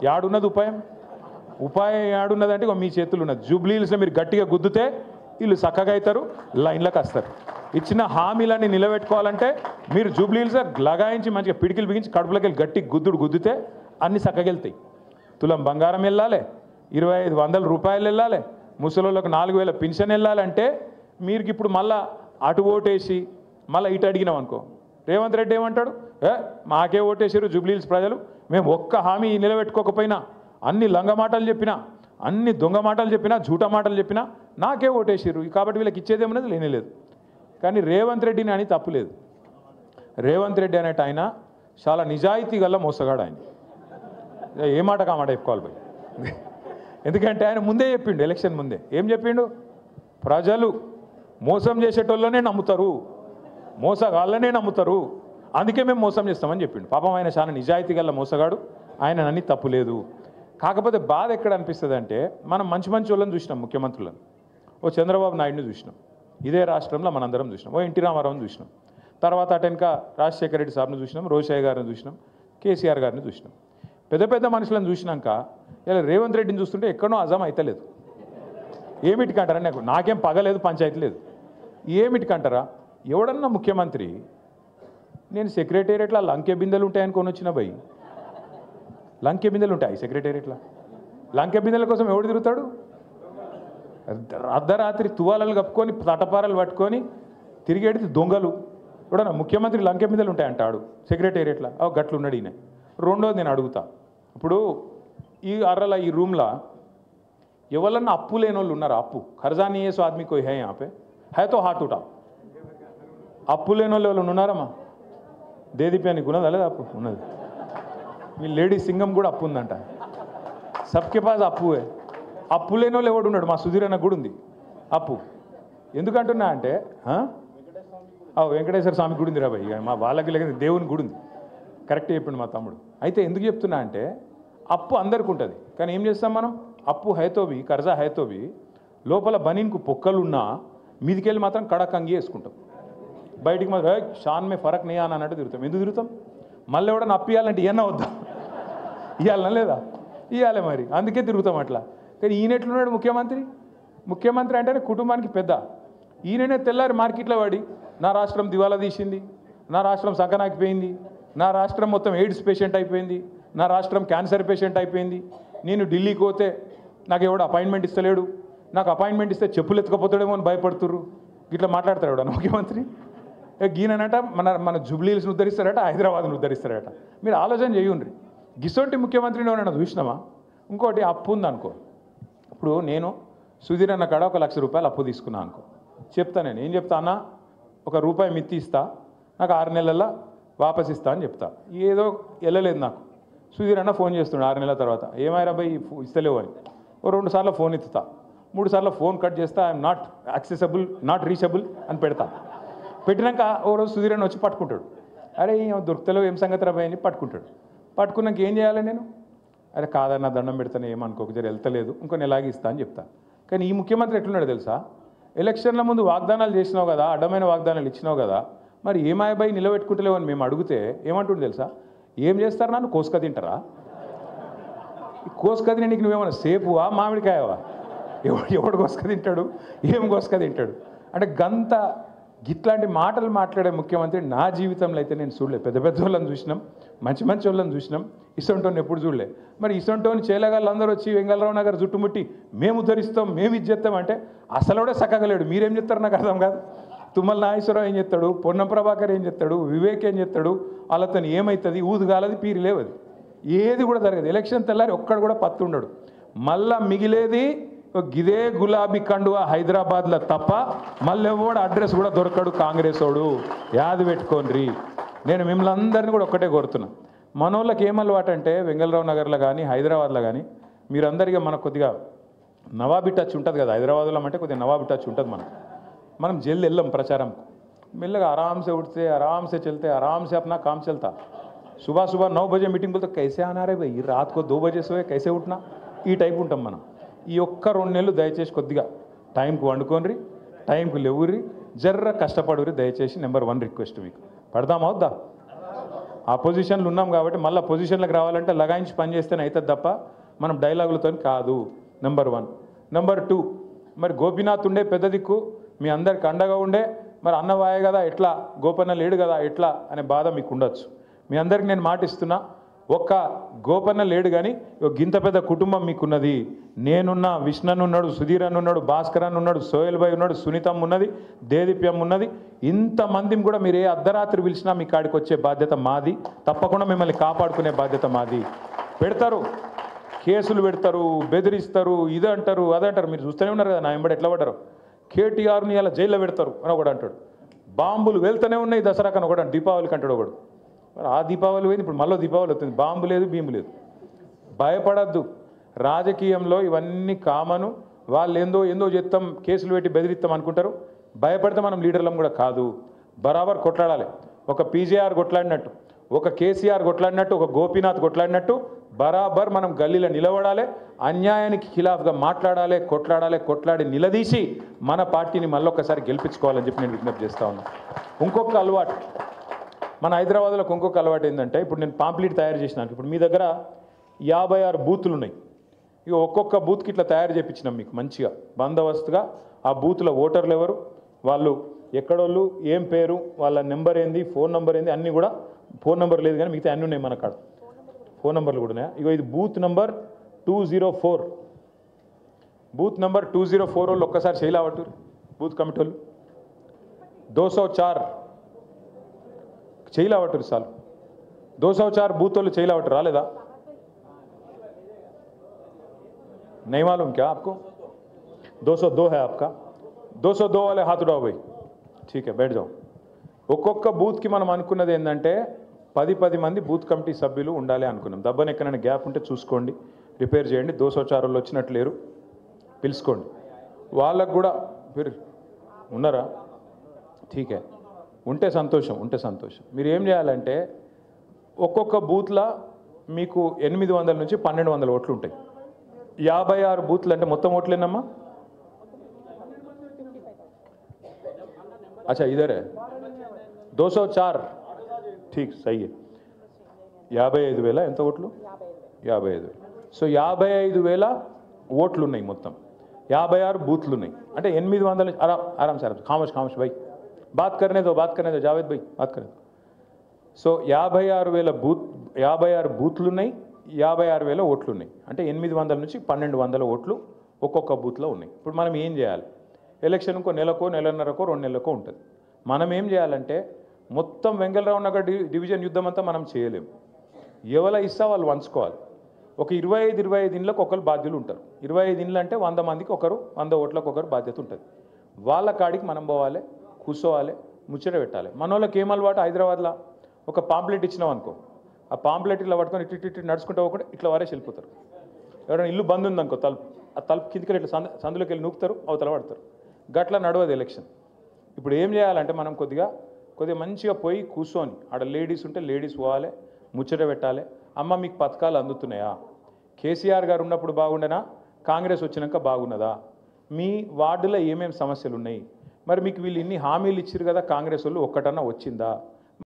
యాడున్నది ఉపాయం? ఉపాయం యాడున్నదంటే ఇక మీ చేతులు ఉన్నది. జూబ్లీహిల్స్లో మీరు గట్టిగా గుద్దుతే వీళ్ళు చక్కగా అవుతారు, లైన్లోకి వస్తారు. ఇచ్చిన హామీలన్నీ నిలబెట్టుకోవాలంటే మీరు జూబ్లీహిల్స్లో లగాయించి మంచిగా పిడికిలు బిగించి కడుపులోకి వెళ్ళి గట్టి గుద్దుతే అన్ని చక్కగా వెళ్తాయి. తులం బంగారం వెళ్ళాలి, 2500 రూపాయలు వెళ్ళాలి, ముసలోళ్ళకు 4000 పెన్షన్ వెళ్ళాలంటే మీరు ఇప్పుడు మళ్ళా అటు ఓటేసి మళ్ళీ ఇటు అడిగినాం అనుకో, రేవంత్ రెడ్డి ఏమంటాడు? మాకే ఓటేసారు జూబ్లీహిల్స్ ప్రజలు, మేము ఒక్క హామీ నిలబెట్టుకోకపోయినా, అన్ని లంగ మాటలు చెప్పినా, అన్ని దొంగ మాటలు చెప్పినా, జూటా మాటలు చెప్పినా నాకే ఓటేసారు, కాబట్టి వీళ్ళకి ఇచ్చేదేమన్నది లేనేలేదు. కానీ రేవంత్ రెడ్డిని అని తప్పులేదు. రేవంత్ రెడ్డి అనేట ఆయన చాలా నిజాయితీ గల మోసగాడు. ఆయన ఏ మాట కామాట చెప్పుకోవాలి పోయి. ఎందుకంటే ఆయన ముందే చెప్పిండు, ఎలక్షన్ ముందే ఏం చెప్పిండు? ప్రజలు మోసం చేసేటోళ్ళనే నమ్ముతారు, మోసగాళ్ళనే నమ్ముతారు, అందుకే మేము మోసం చేస్తామని చెప్పిండు. పాపం ఆయన చాలా నిజాయితీ గల మోసగాడు, ఆయన అన్ని తప్పు లేదు. కాకపోతే బాధ ఎక్కడ అనిపిస్తుంది అంటే, మనం మంచి మంచి వాళ్ళని చూసినాం, ముఖ్యమంత్రులను. ఓ చంద్రబాబు నాయుడిని చూసినాం, ఇదే రాష్ట్రంలో మనందరం చూసినాం. ఓ ఎన్టీ రామారావుని చూసినాం, తర్వాత అటెనక రాజశేఖర రెడ్డి సార్ని చూసినాం, రోషయ్య గారిని చూసినాం, కేసీఆర్ గారిని చూసినాం. పెద్ద పెద్ద మనుషులను చూసినాక ఇలా రేవంత్ రెడ్డిని చూస్తుంటే ఎక్కడో అజం అవుతలేదు. ఏమిటికంటారా? నాకేం పగలేదు, పంచాయతీ లేదు. ఏమిటికంటారా? ఎవడన్నా ముఖ్యమంత్రి నేను సెక్రటేరియట్లో లంకె బిందెలు ఉంటాయని కొని వచ్చిన భయ్, లంకె బిందెలు ఉంటాయి సెక్రటేరియట్లో. లంకె బిందెల కోసం ఎవడు తిరుగుతాడు? అర్ధరాత్రి తువాలలు కప్పుకొని తటపారలు పట్టుకొని తిరిగేది దొంగలు. ఎవడన్నా ముఖ్యమంత్రి లంకె బిందెలు ఉంటాయంటాడు సెక్రటేరియట్లో? గట్లున్నాడు ఈయన. రెండోది నేను అడుగుతా, ఇప్పుడు ఈ అర్రల ఈ రూమ్లో ఎవరన్నా అప్పు లేని వాళ్ళు ఉన్నారా? అప్పు ఖర్జా नहीं है सो आदमी कोई है यहाँ पे है तो हाथ उठा. అప్పు లేని వాళ్ళు ఎవరు ఉన్నారమ్మా? దేదీప్యానికి ఉన్నదా లేదా? అప్పు ఉన్నది. మీ లేడీ సింగం కూడా అప్పు ఉందంట. సబ్కే పాస్ అప్పు. అప్పు లేని వాళ్ళు ఎవడు ఉన్నాడు? మా సుధీర్ అన్న కూడా ఉంది అప్పు. ఎందుకంటున్నా అంటే వెంకటేశ్వర స్వామి గుడి ఉంది రా భయ్, మా వాళ్ళకి లేక దేవుని గుడి ఉంది. కరెక్ట్ చెప్పిండు మా తమ్ముడు. అయితే ఎందుకు చెప్తున్నా అంటే, అప్పు అందరికి ఉంటుంది, కానీ ఏం చేస్తాం మనం? అప్పు హైతోవి, కర్జా హైతోవి, లోపల బనీన్కు పొక్కలున్నా మీదికెళ్ళి మాత్రం కడక్ అంగి వేసుకుంటాం, బయటికి మాత్రం షాన్ మే ఫరక్ నే అని అన్నట్టు తిరుగుతాం. ఎందుకు తిరుగుతాం? మళ్ళీ ఎవడన్నా అప్పు ఇవ్వాలంటే ఇవన్నా వద్దా? ఇవ్వాలన్నా లేదా? ఇవ్వాలి మరి, అందుకే తిరుగుతాం అట్లా. కానీ ఈయన ఎట్లున్నాడు ముఖ్యమంత్రి? ముఖ్యమంత్రి అంటేనే కుటుంబానికి పెద్ద. ఈయననే తెల్లారి మార్కెట్లో పడి నా రాష్ట్రం దివాలా తీసింది, నా రాష్ట్రం సంకనాకిపోయింది, నా రాష్ట్రం మొత్తం ఎయిడ్స్ పేషెంట్ అయిపోయింది, నా రాష్ట్రం క్యాన్సర్ పేషెంట్ అయిపోయింది, నేను ఢిల్లీకి పోతే నాకు ఎవడు అపాయింట్మెంట్ ఇస్తలేడు, నాకు అపాయింట్మెంట్ ఇస్తే చెప్పులు ఎత్తుకపోతాడేమో అని భయపడుతుర్రు, ఇట్లా మాట్లాడతాడు ఎవడన్నా ముఖ్యమంత్రి? గీననట మన జూబ్లీహిల్స్ని ఉద్ధరిస్తారట, హైదరాబాద్ను ఉద్ధరిస్తారట. మీరు ఆలోచన చేయండి. గిసొంటి ముఖ్యమంత్రిని ఎవరైనా చూసినామా? ఇంకోటి అప్పు ఉందనుకో, ఇప్పుడు నేను సుధీర్ అన్న కాడ 1 లక్ష రూపాయలు అప్పు తీసుకున్నా అనుకో, చెప్తా నేను ఏం చెప్తా అన్న, ₹1 మిత్తి ఇస్తా, నాకు 6 నెలల్లో వాపస్ ఇస్తా అని చెప్తా. ఏదో వెళ్ళలేదు నాకు. సుధీర్ అన్న ఫోన్ చేస్తుండే 6 నెలల తర్వాత, ఏమైనా భయ్ ఇస్తలేవు అని. 2 సార్లు ఫోన్ ఎత్తుతా, 3 సార్లు ఫోన్ కట్ చేస్తా, I'm not accessible, not reachable అని పెడతా. పెట్టినాక ఓ రోజు సుధీర్ అన్న వచ్చి పట్టుకుంటాడు. అరే దొరుకుతలేవు, ఏం సంగతి రాబాయ్ అని పట్టుకుంటాడు. పట్టుకున్నాక ఏం చేయాలి నేను? అరే కాదన్న దండం పెడతాను, ఏమనుకోక జర వెళ్తలేదు, ఇంకో నెలాగి ఇస్తా అని చెప్తా. కానీ ఈ ముఖ్యమంత్రి ఎట్లున్నాడు తెలుసా? ఎలక్షన్ల ముందు వాగ్దానాలు చేసినావు కదా, అడ్డమైన వాగ్దానాలు ఇచ్చినావు కదా, మరి ఏమాయబాయి నిలబెట్టుకుంటలేవు అని మేము అడిగితే ఏమంటుండే తెలుసా? ఏం చేస్తారు నన్ను కోసుక తింటారా? కోసుక తినే నీకు నువ్వేమన్నా సేపువా మామిడికాయవా? ఎవడు కోసుక తింటాడు? ఏం కోసుక తింటాడు? అంటే గంత గిట్లాంటి మాటలు మాట్లాడే ముఖ్యమంత్రి నా జీవితంలో అయితే నేను చూడలేదు. పెద్ద పెద్ద వాళ్ళని చూసినాం, మంచి మంచి వాళ్ళని చూసినాం, ఇసొంటోని ఎప్పుడు చూడలే. మరి ఇసొంటోని చేయలేగాళ్ళు అందరూ వచ్చి వెంగళరావు నగర్ చుట్టుముట్టి మేము ఉద్ధరిస్తాం, మేము ఇది చేస్తాం అంటే అసలు కూడా సక్కగలేడు. మీరేం చెప్తారు నాకు అర్థం కాదు. తుమ్మల నాగేశ్వరరావు ఏం చెప్తాడు, పొన్నం ప్రభాకర్ ఏం చెప్తాడు, వివేక్ ఏం చెప్తాడు, వాళ్ళతో ఏమవుతుంది? ఊదుగాలది పీరి లేవది, ఏది కూడా జరగదు. ఎలక్షన్ తెల్లారి ఒక్కడు కూడా పత్తు ఉండడు. మళ్ళా మిగిలేది గిదే గులాబీ కండువా హైదరాబాద్లో తప్ప మళ్ళీ ఎవడు అడ్రస్ కూడా దొరకడు కాంగ్రెస్ వాడు. యాది పెట్టుకోండి. నేను మిమ్మల్ని అందరినీ కూడా ఒక్కటే కోరుతున్నా, మనోళ్ళకి ఏమలవాటు అంటే వెంగళరావు నగర్లో కానీ హైదరాబాద్లో కానీ మీరందరికీ మనకు కొద్దిగా నవాబీ టచ్ ఉంటుంది కదా. హైదరాబాద్లో అంటే కొద్దిగా నవాబీ టచ్ ఉంటుంది. మనం జల్ది వెళ్ళాం ప్రచారం, మెల్లగా आराम से उठते, आराम से चलते, आराम से अपना काम चलता. सुबह सुबह 9 बजे मीटिंग बोलते कैसे आना रे भाई, रात को 2 बजे सोए कैसे उठना, ఈ టైప్ ఉంటాం మనం. ఈ ఒక్క 2 నెలలు దయచేసి కొద్దిగా టైంకి వండుకోండి, టైంకి లేవుర్రి, జర్ర కష్టపడుర్రి దయచేసి. నెంబర్ 1 రిక్వెస్ట్ మీకు. పడదామా వద్దా? ఆ పొజిషన్లు ఉన్నాం కాబట్టి మళ్ళీ పొజిషన్లకు రావాలంటే లగాయించి పని చేస్తేనే అవుతుంది తప్ప మనం డైలాగులతో కాదు. నెంబర్ 1. నెంబర్ 2, మరి గోపీనాథ్ ఉండే పెద్ద దిక్కు, మీ అందరికి అండగా ఉండే, మరి అన్నవాయే కదా ఎట్లా, గోపన్న లేడు కదా ఎట్లా అనే బాధ మీకు ఉండొచ్చు. మీ అందరికి నేను మాటిస్తున్నా, ఒక్క గోపన్న లేడు కానీ గింత పెద్ద కుటుంబం మీకున్నది. నేనున్నా, విష్ణన్ ఉన్నాడు, సుధీర్ అన్న ఉన్నాడు, భాస్కర్ అన్న ఉన్నాడు, సోయల్ భాయ్ ఉన్నాడు, సునీతమ్మ ఉన్నది, దేదీప్యం ఉన్నది. ఇంతమందిని కూడా మీరు ఏ అర్ధరాత్రి పిలిచినా మీ కాడికి వచ్చే బాధ్యత మాది. తప్పకుండా మిమ్మల్ని కాపాడుకునే బాధ్యత మాది. పెడతారు, కేసులు పెడతారు, బెదిరిస్తారు, ఇది అంటారు, అదంటారు. మీరు చూస్తూనే ఉన్నారు కదా నా వెంబడి ఎట్లా పడ్డారు. కేటీఆర్ని ఇలా జైల్లో పెడతారు అని ఒకడు అంటాడు. బాంబులు వెళ్తూనే ఉన్నాయి దసరాకు అని ఒకడు, దీపావళికి అంటాడు ఒకడు. మరి ఆ దీపావళి పోయింది, ఇప్పుడు మళ్ళీ దీపావళి వస్తుంది. బాంబు లేదు, భీము లేదు. భయపడద్దు. రాజకీయంలో ఇవన్నీ కామను. వాళ్ళు ఏందో చేస్తాం, కేసులు పెట్టి బెదిరిస్తాం అనుకుంటారు. భయపడితే మనం లీడర్లం కూడా కాదు. బరాబర్ కొట్లాడాలి. ఒక పీజేఆర్ కొట్లాడినట్టు, ఒక కేసీఆర్ కొట్లాడినట్టు, ఒక గోపీనాథ్ కొట్లాడినట్టు బరాబర్ మనం గల్లీలో నిలబడాలి. అన్యాయానికి ఖిలాఫ్గా మాట్లాడాలి, కొట్లాడి నిలదీసి మన పార్టీని మళ్ళొక్కసారి గెలిపించుకోవాలని చెప్పి నేను విజ్ఞప్తి చేస్తా ఉన్నాను. ఇంకొక అలవాటు మన హైదరాబాద్లోకి ఇంకొక అలవాటు ఏంటంటే, ఇప్పుడు నేను పాంప్లెట్ తయారు చేసినాను. ఇప్పుడు మీ దగ్గర 56 బూతులు ఉన్నాయి. ఇక ఒక్కొక్క బూత్కి ఇట్లా తయారు చేయించినాం మీకు మంచిగా బందోబస్తుగా. ఆ బూత్లో ఓటర్లు ఎవరు, వాళ్ళు ఎక్కడోళ్ళు, ఏం పేరు, వాళ్ళ నెంబర్ ఏంది, ఫోన్ నెంబర్ ఏంది, అన్నీ కూడా. ఫోన్ నెంబర్ లేదు కానీ మిగతా అన్నీ ఉన్నాయి మన కాడ. ఫోన్ నెంబర్లు కూడా ఉన్నాయి. ఇగో ఇది బూత్ నెంబర్ 204. బూత్ నెంబర్ 204 వాళ్ళు ఒక్కసారి చేయలేవట్టు బూత్ కమిటీ వాళ్ళు. 204 చేయలేవట్టు సార్. 204 బూత్ వాళ్ళు చేయలేవట్టు. రాలేదా? नहीं मालूम क्या आपको? 202 है आपका. 202 वाले हाथ उठाओ भाई. ठीक है, बैठ जाओ. ఒక్కొక్క బూత్కి మనం అనుకున్నది ఏంటంటే 10 మంది బూత్ కమిటీ సభ్యులు ఉండాలి అనుకున్నాం. దబ్బని ఎక్కడైనా గ్యాప్ ఉంటే చూసుకోండి, రిపేర్ చేయండి. 204 వాళ్ళు వచ్చినట్లు లేరు, పిలుచుకోండి. వాళ్ళకు కూడా మీరు ఉన్నారా? ఠీకే, ఉంటే సంతోషం. మీరు ఏం చేయాలంటే ఒక్కొక్క బూత్లో మీకు 800 నుంచి 1200 ఓట్లు ఉంటాయి. 56 బూత్లు అంటే మొత్తం ఓట్లు ఎన్నమ్మా? अच्छा इधर है 204. ठीक सही है. 55,000 ఎంత ఓట్లు? 55,000. సో 55,000 ఓట్లు ఉన్నాయి మొత్తం. 56 బూత్లు ఉన్నాయి. అంటే 800 आराम से खामोश भाई बात करने दो जावेद भाई बात करें. సో 56 బూత్లు ఉన్నాయి, 56,000 ఓట్లు ఉన్నాయి. అంటే 800 నుంచి 1200 ఓట్లు ఒక్కొక్క బూత్లో ఉన్నాయి. ఇప్పుడు మనం ఏం చేయాలి? ఎలక్షన్ ఇంకో నెలకో, నెలన్నరకో, 2 నెలలకో ఉంటుంది. మనం ఏం చేయాలంటే మొత్తం వెంగళరావు నగర్ డివిజన్ యుద్ధం అంతా మనం చేయలేము. ఎవరు ఇస్తా వాళ్ళు వంచుకోవాలి. ఒక 25 ఇండ్లకు ఒకరు బాధ్యులు ఉంటారు. 25 ఇండ్లు అంటే 100 మందికి ఒకరు, 100 ఓట్లకు ఒకరు బాధ్యత ఉంటుంది. వాళ్ళ కాడికి మనం పోవాలి, కూర్చోవాలి, ముచ్చట పెట్టాలి. మన వాళ్ళకి ఏం అలవాటు, హైదరాబాద్లో ఒక పాంప్లెట్ ఇచ్చినాం అనుకో, ఆ పాంప్లెట్ ఇట్లా పట్టుకొని ఇటు నడుచుకుంటూ ఒకటి ఇట్లా వారేసి వెళ్ళిపోతారు. ఎవరైనా ఇల్లు బంద్ ఉందనుకో, ఆ తలుపు కిందకి ఇట్లా సందులోకి వెళ్ళి నూకుతారు, అవతల పడతారు. గట్లా నడవదు ఎలక్షన్. ఇప్పుడు ఏం చేయాలంటే మనం కొద్దిగా మంచిగా పోయి కూర్చొని, ఆడ లేడీస్ ఉంటే లేడీస్ పోవాలి, ముచ్చట పెట్టాలి. అమ్మ మీకు పథకాలు అందుతున్నాయా? కేసీఆర్ గారు ఉన్నప్పుడు బాగుండేనా? కాంగ్రెస్ వచ్చినాక బాగున్నదా? మీ వార్డులో ఏమేమి సమస్యలు ఉన్నాయి? మరి మీకు వీళ్ళు ఇన్ని హామీలు ఇచ్చారు కదా కాంగ్రెస్ వాళ్ళు, ఒక్కటన్నా వచ్చిందా?